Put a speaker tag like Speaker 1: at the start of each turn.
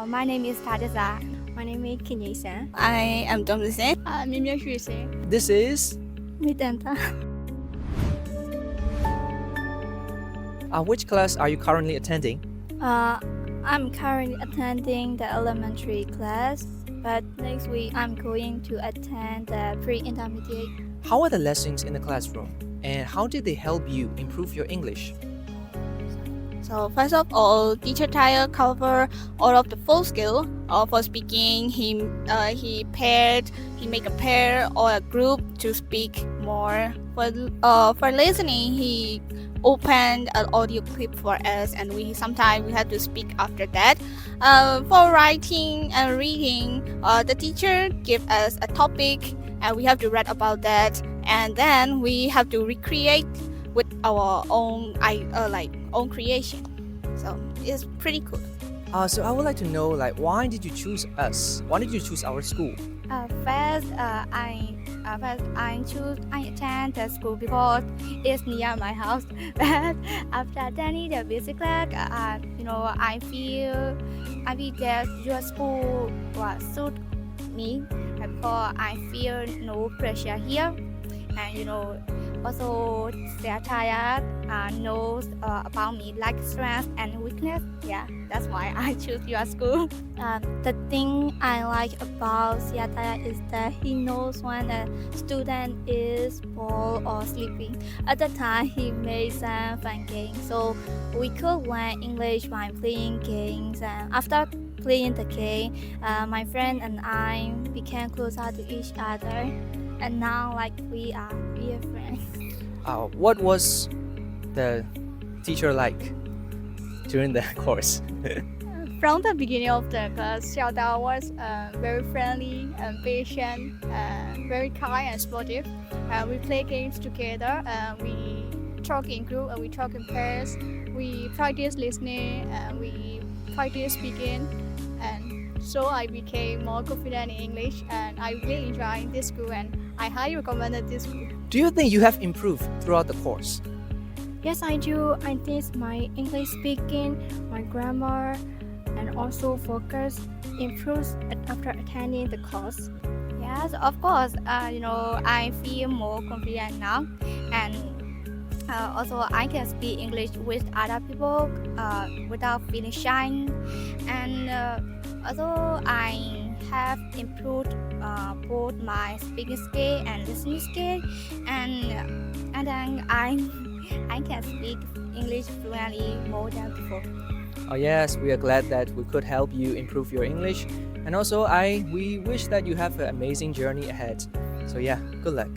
Speaker 1: My name is Tadeza. My name is Kinyesa.
Speaker 2: I am Domzese.
Speaker 1: Mimya Shuse.
Speaker 3: This is
Speaker 1: Mitenta.
Speaker 3: which class are you currently attending?
Speaker 1: I'm currently attending the elementary class, but next week I'm going to attend the pre-intermediate.
Speaker 3: How are the lessons in the classroom? And how did they help you improve your English?
Speaker 2: So first of all, teacher Tyre cover all of the full skill. For speaking, he make a pair or a group to speak more. For listening, he opened an audio clip for us, and sometimes we had to speak after that. For writing and reading, the teacher give us a topic, and we have to write about that, and then we have to recreate with our own own creation. So it's pretty cool.
Speaker 3: So I would like to know, why did you choose us? Why did you choose our school?
Speaker 1: First, I attend the school because it's near my house. But after attending the basic class, I feel that your school will suit me because I feel no pressure here, and also their tired knows about me like strength and weakness. Yeah, that's why I choose your school. The thing I like about Siataya is that he knows when a student is bored or sleeping. At the time, he made some fun games, so we could learn English by playing games. And after playing the game, my friend and I became closer to each other. And now, we are real friends.
Speaker 3: What was the teacher like during the course?
Speaker 1: From the beginning of the class, Xiaodao was very friendly and patient, very kind and sportive. We play games together. We talk in group and we talk in pairs. We practice listening and we practice speaking. And so I became more confident in English, and I really enjoyed this school, and I highly recommend this school.
Speaker 3: Do you think you have improved throughout the course?
Speaker 1: Yes, I do. I think my English speaking, my grammar, and also focus improves after attending the course. Yes, of course. I feel more confident now, and also I can speak English with other people without feeling shy, and also I have improved both my speaking skill and listening skill, and then I can speak English fluently more than before.
Speaker 3: Oh yes, we are glad that we could help you improve your English, and also we wish that you have an amazing journey ahead. So yeah, good luck.